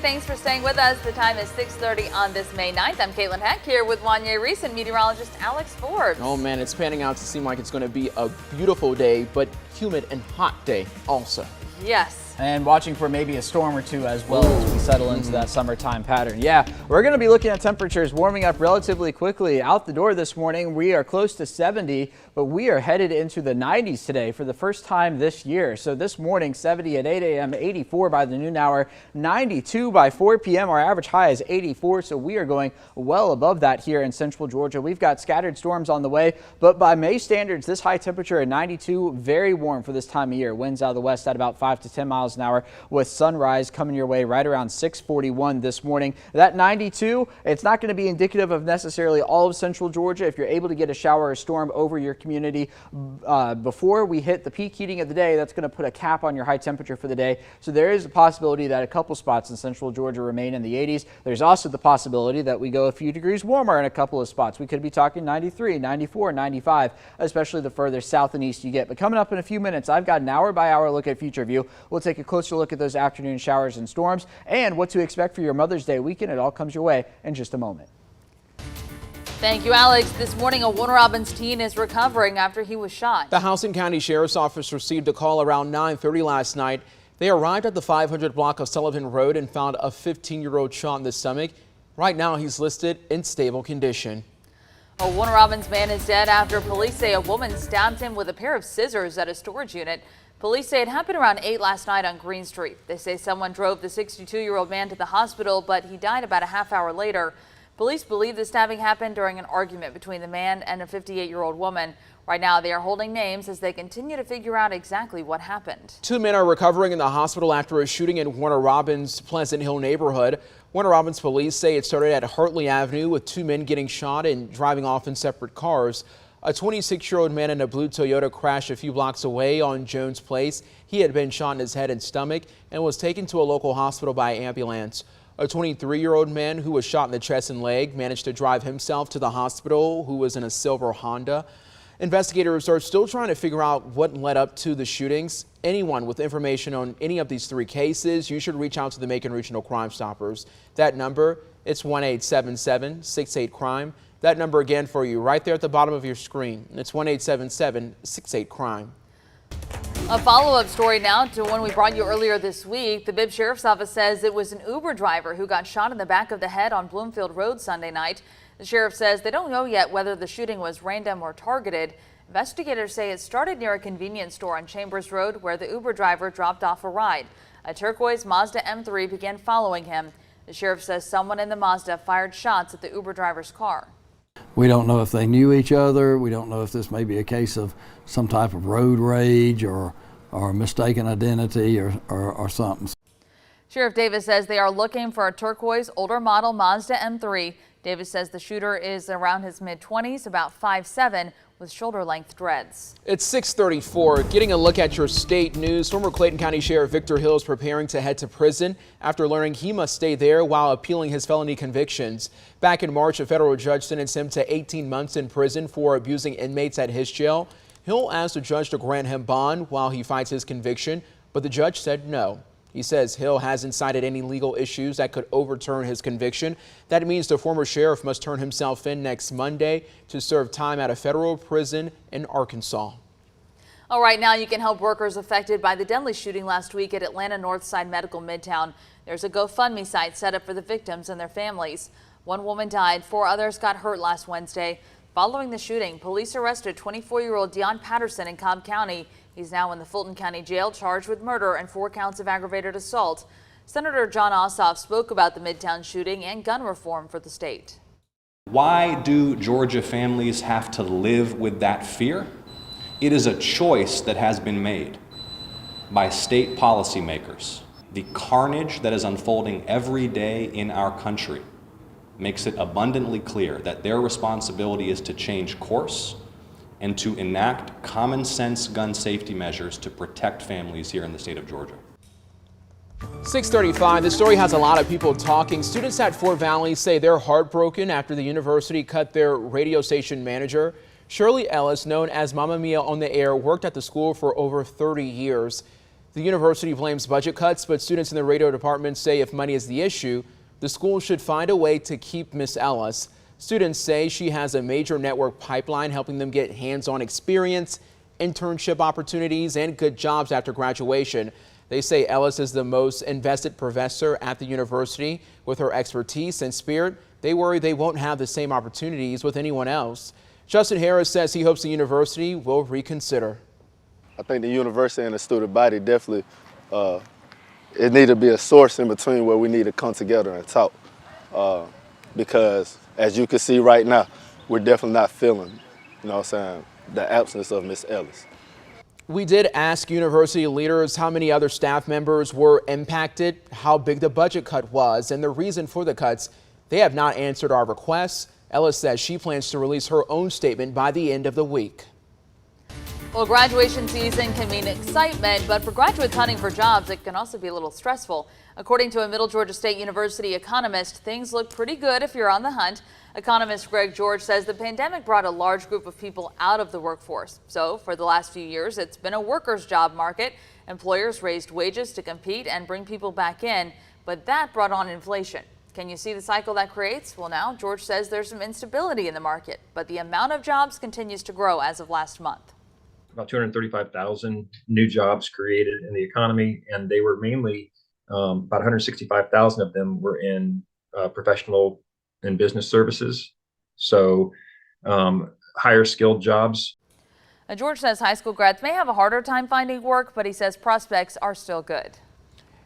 Thanks for staying with us. The time is 6:30 on this May 9th. I'm Caitlin Heck here with Wanya Reese and meteorologist Alex Forbes. Oh man, it's panning out to seem like it's going to be a beautiful day, but humid and hot day also. Yes. And watching for maybe a storm or two as well as we settle into that summertime pattern. Yeah, we're going to be looking at temperatures warming up relatively quickly. Out the door this morning, we are close to 70, but we are headed into the 90s today for the first time this year. So this morning, 70 at 8 a.m., 84 by the noon hour, 92 by 4 p.m. Our average high is 84, so we are going well above that here in central Georgia. We've got scattered storms on the way, but by May standards, this high temperature at 92, very warm for this time of year. Winds out of the west at about 5 to 10 miles an hour, with sunrise coming your way right around 6:41 this morning. That 92, it's not going to be indicative of necessarily all of central Georgia. If you're able to get a shower or storm over your community before we hit the peak heating of the day, that's going to put a cap on your high temperature for the day. So there is a possibility that a couple spots in central Georgia remain in the 80s. There's also the possibility that we go a few degrees warmer in a couple of spots. We could be talking 93, 94, 95, especially the further south and east you get. But coming up in a few minutes, I've got an hour-by-hour look at future view. We'll take a closer look at those afternoon showers and storms and what to expect for your Mother's Day weekend. It all comes your way in just a moment. Thank you, Alex. This morning, a Warner Robins teen is recovering after he was shot. The Houston County Sheriff's Office received a call around 9:30 last night. They arrived at the 500 block of Sullivan Road and found a 15-year-old shot in the stomach. Right now, he's listed in stable condition. A Warner Robins man is dead after police say a woman stabbed him with a pair of scissors at a storage unit. Police say it happened around 8 last night on Green Street. They say someone drove the 62-year-old man to the hospital, but he died about a half hour later. Police believe the stabbing happened during an argument between the man and a 58-year-old woman. Right now, they are holding names as they continue to figure out exactly what happened. 2 men are recovering in the hospital after a shooting in Warner Robins' Pleasant Hill neighborhood. Warner Robins police say it started at Hartley Avenue with 2 men getting shot and driving off in separate cars. A 26-year-old man in a blue Toyota crashed a few blocks away on Jones Place. He had been shot in his head and stomach and was taken to a local hospital by ambulance. A 23-year-old man who was shot in the chest and leg managed to drive himself to the hospital, who was in a silver Honda. Investigators are still trying to figure out what led up to the shootings. Anyone with information on any of these 3 cases, you should reach out to the Macon Regional Crime Stoppers. That number, it's 1-877-68-CRIME. That number again for you right there at the bottom of your screen. It's 1-877-68-CRIME. A follow-up story now to one we brought you earlier this week. The Bibb Sheriff's Office says it was an Uber driver who got shot in the back of the head on Bloomfield Road Sunday night. The sheriff says they don't know yet whether the shooting was random or targeted. Investigators say it started near a convenience store on Chambers Road where the Uber driver dropped off a ride. A turquoise Mazda M3 began following him. The sheriff says someone in the Mazda fired shots at the Uber driver's car. We don't know if they knew each other. We don't know if this may be a case of some type of road rage or mistaken identity or something. Sheriff Davis says they are looking for a turquoise older model Mazda M3. Davis says the shooter is around his mid-20s, about 5'7", with shoulder-length dreads. It's 6:34. Getting a look at your state news. Former Clayton County Sheriff Victor Hill is preparing to head to prison after learning he must stay there while appealing his felony convictions. Back in March, a federal judge sentenced him to 18 months in prison for abusing inmates at his jail. Hill asked the judge to grant him bond while he fights his conviction, but the judge said no. He says Hill hasn't cited any legal issues that could overturn his conviction. That means the former sheriff must turn himself in next Monday to serve time at a federal prison in Arkansas. All right, now you can help workers affected by the deadly shooting last week at Atlanta Northside Medical Midtown. There's a GoFundMe site set up for the victims and their families. 1 woman died, 4 others got hurt last Wednesday. Following the shooting, police arrested 24-year-old Deon Patterson in Cobb County. He's now in the Fulton County Jail charged with murder and 4 counts of aggravated assault. Senator John Ossoff spoke about the Midtown shooting and gun reform for the state. Why do Georgia families have to live with that fear? It is a choice that has been made by state policymakers. The carnage that is unfolding every day in our country makes it abundantly clear that their responsibility is to change course and to enact common sense gun safety measures to protect families here in the state of Georgia. 6:35. This story has a lot of people talking. Students at Fort Valley say they're heartbroken after the university cut their radio station manager. Shirley Ellis, known as Mama Mia on the air, worked at the school for over 30 years. The university blames budget cuts, but students in the radio department say if money is the issue, the school should find a way to keep Miss Ellis. Students say she has a major network pipeline helping them get hands-on experience, internship opportunities, and good jobs after graduation. They say Ellis is the most invested professor at the university. With her expertise and spirit, they worry they won't have the same opportunities with anyone else. Justin Harris says he hopes the university will reconsider. I think the university and the student body definitely, it need to be a source in between where we need to come together and talk. Because as you can see right now, we're definitely not feeling, the absence of Miss Ellis. We did ask university leaders how many other staff members were impacted, how big the budget cut was, and the reason for the cuts. They have not answered our requests. Ellis says she plans to release her own statement by the end of the week. Well, graduation season can mean excitement, but for graduates hunting for jobs, it can also be a little stressful. According to a Middle Georgia State University economist, things look pretty good if you're on the hunt. Economist Greg George says the pandemic brought a large group of people out of the workforce. So for the last few years, it's been a workers' job market. Employers raised wages to compete and bring people back in, but that brought on inflation. Can you see the cycle that creates? Well, now George says there's some instability in the market, but the amount of jobs continues to grow as of last month. About 235,000 new jobs created in the economy, and they were mainly about 165,000 of them were in professional and business services, so higher skilled jobs. George says high school grads may have a harder time finding work, but he says prospects are still good.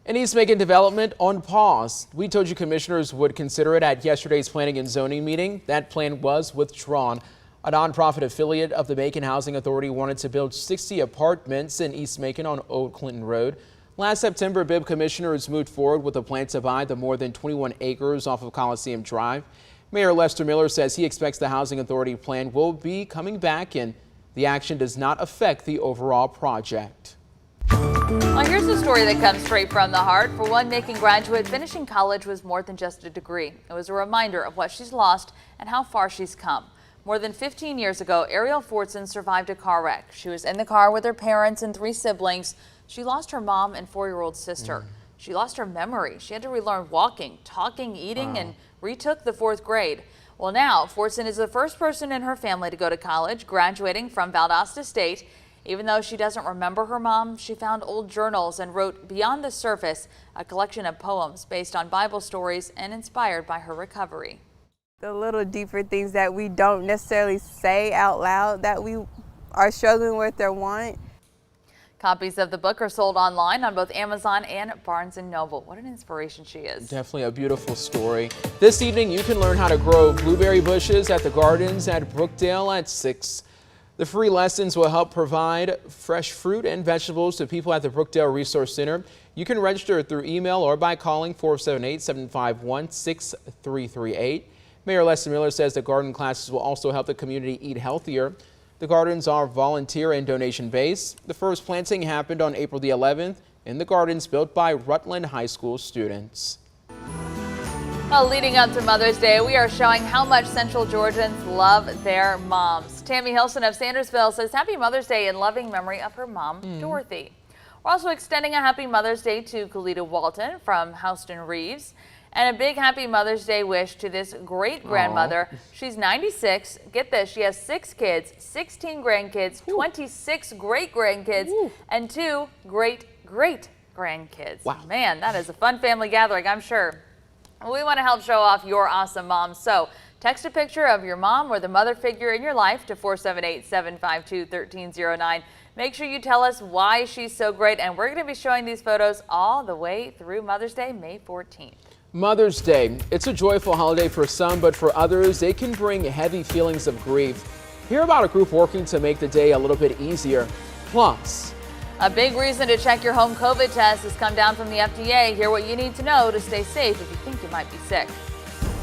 And East Macon development on pause. We told you commissioners would consider it at yesterday's planning and zoning meeting. That plan was withdrawn. A nonprofit affiliate of the Macon Housing Authority wanted to build 60 apartments in East Macon on Old Clinton Road. Last September, BIB commissioners moved forward with a plan to buy the more than 21 acres off of Coliseum Drive. Mayor Lester Miller says he expects the Housing Authority plan will be coming back and the action does not affect the overall project. Well, here's a story that comes straight from the heart. For one Macon graduate, finishing college was more than just a degree. It was a reminder of what she's lost and how far she's come. More than 15 years ago, Ariel Fortson survived a car wreck. She was in the car with her parents and 3 siblings. She lost her mom and 4-year-old sister. She lost her memory. She had to relearn walking, talking, eating, and retook the 4th grade. Well, now Fortson is the first person in her family to go to college, graduating from Valdosta State. Even though she doesn't remember her mom, she found old journals and wrote Beyond the Surface, a collection of poems based on Bible stories and inspired by her recovery. The little deeper things that we don't necessarily say out loud that we are struggling with or want. Copies of the book are sold online on both Amazon and Barnes & Noble. What an inspiration she is. Definitely a beautiful story. This evening, you can learn how to grow blueberry bushes at the gardens at Brookdale at 6. The free lessons will help provide fresh fruit and vegetables to people at the Brookdale Resource Center. You can register through email or by calling 478-751-6338. Mayor Lester Miller says the garden classes will also help the community eat healthier. The gardens are volunteer and donation based. The first planting happened on April the 11th in the gardens built by Rutland High School students. Well, leading up to Mother's Day, we are showing how much Central Georgians love their moms. Tammy Hilson of Sandersville says Happy Mother's Day in loving memory of her mom, Dorothy. We're also extending a Happy Mother's Day to Kalita Walton from Houston Reeves. And a big Happy Mother's Day wish to this great-grandmother. She's 96. Get this, she has 6 kids, 16 grandkids, 26 great-grandkids, and 2 great-great-grandkids. Wow. Man, that is a fun family gathering, I'm sure. We want to help show off your awesome mom. So text a picture of your mom or the mother figure in your life to 478-752-1309. Make sure you tell us why she's so great. And we're going to be showing these photos all the way through Mother's Day, May 14th. Mother's Day. It's a joyful holiday for some, but for others, it can bring heavy feelings of grief. Hear about a group working to make the day a little bit easier. Plus, a big reason to check your home COVID test has come down from the FDA. Hear what you need to know to stay safe if you think you might be sick.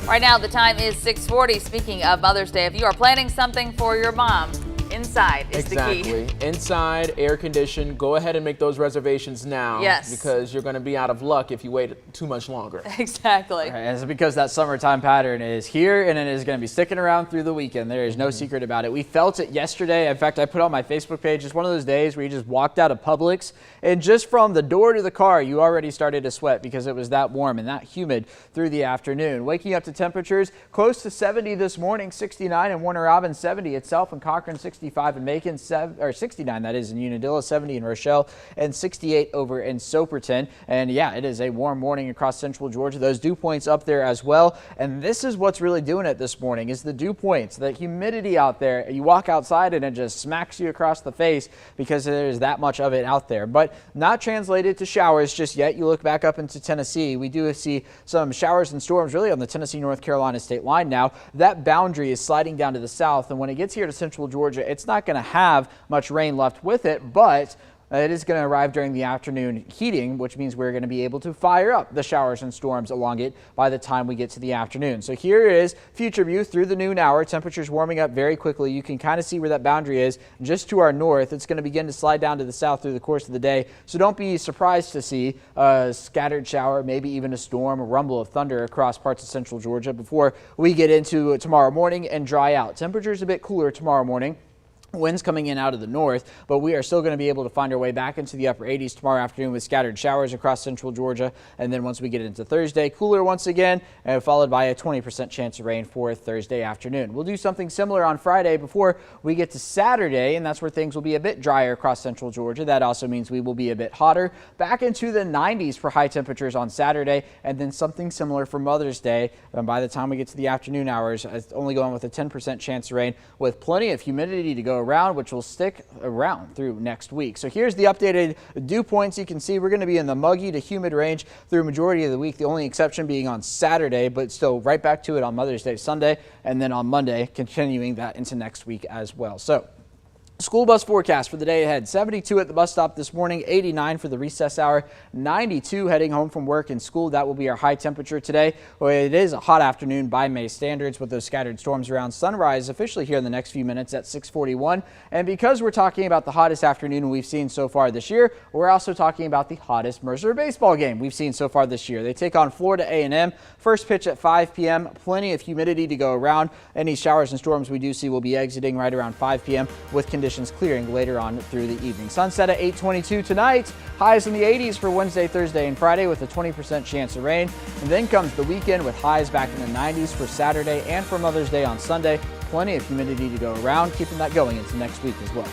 Right now, the time is 6:40. Speaking of Mother's Day, if you are planning something for your mom, Inside is the key. Exactly. Inside, air conditioned. Go ahead and make those reservations now. Yes. Because you're going to be out of luck if you wait too much longer. Exactly. Right, and it's because that summertime pattern is here and it is going to be sticking around through the weekend. There is no secret about it. We felt it yesterday. In fact, I put on my Facebook page, it's one of those days where you just walked out of Publix and just from the door to the car, you already started to sweat because it was that warm and that humid through the afternoon. Waking up to temperatures close to 70 this morning, 69 in Warner Robins, 70 itself in Cochrane, 65 in Macon, 69 that is in Unadilla, 70 in Rochelle, and 68 over in Soperton. And yeah, it is a warm morning across central Georgia. Those dew points up there as well. And this is what's really doing it this morning is the dew points, the humidity out there. You walk outside and it just smacks you across the face because there's that much of it out there. But not translated to showers just yet. You look back up into Tennessee, we do see some showers and storms really on the Tennessee-North Carolina state line now. That boundary is sliding down to the south, and when it gets here to central Georgia, it's not going to have much rain left with it, but it is going to arrive during the afternoon heating, which means we're going to be able to fire up the showers and storms along it by the time we get to the afternoon. So here is future view through the noon hour. Temperatures warming up very quickly. You can kind of see where that boundary is just to our north. It's going to begin to slide down to the south through the course of the day. So don't be surprised to see a scattered shower, maybe even a storm, a rumble of thunder across parts of central Georgia before we get into tomorrow morning and dry out. Temperatures a bit cooler tomorrow morning. Winds coming in out of the north, but we are still going to be able to find our way back into the upper 80s tomorrow afternoon with scattered showers across central Georgia. And then once we get into Thursday, cooler once again, and followed by a 20% chance of rain for Thursday afternoon. We'll do something similar on Friday before we get to Saturday, and that's where things will be a bit drier across central Georgia. That also means we will be a bit hotter, back into the 90s for high temperatures on Saturday, and then something similar for Mother's Day. And by the time we get to the afternoon hours, it's only going with a 10% chance of rain with plenty of humidity to go around, which will stick around through next week. So here's the updated dew points. You can see we're going to be in the muggy to humid range through majority of the week, the only exception being on Saturday, but still right back to it on Mother's Day Sunday, and then on Monday continuing that into next week as well. So school bus forecast for the day ahead. 72 at the bus stop this morning, 89 for the recess hour, 92 heading home from work and school. That will be our high temperature today. Well, it is a hot afternoon by May standards with those scattered storms around. Sunrise officially here in the next few minutes at 6:41. And because we're talking about the hottest afternoon we've seen so far this year, we're also talking about the hottest Mercer baseball game we've seen so far this year. They take on Florida A&M. First pitch at 5 p.m. Plenty of humidity to go around. Any showers and storms we do see will be exiting right around 5 p.m. with conditions clearing later on through the evening. Sunset at 8:22 tonight. Highs in the 80s for Wednesday, Thursday, and Friday with a 20% chance of rain. And then comes the weekend with highs back in the 90s for Saturday and for Mother's Day on Sunday. Plenty of humidity to go around, keeping that going into next week as well.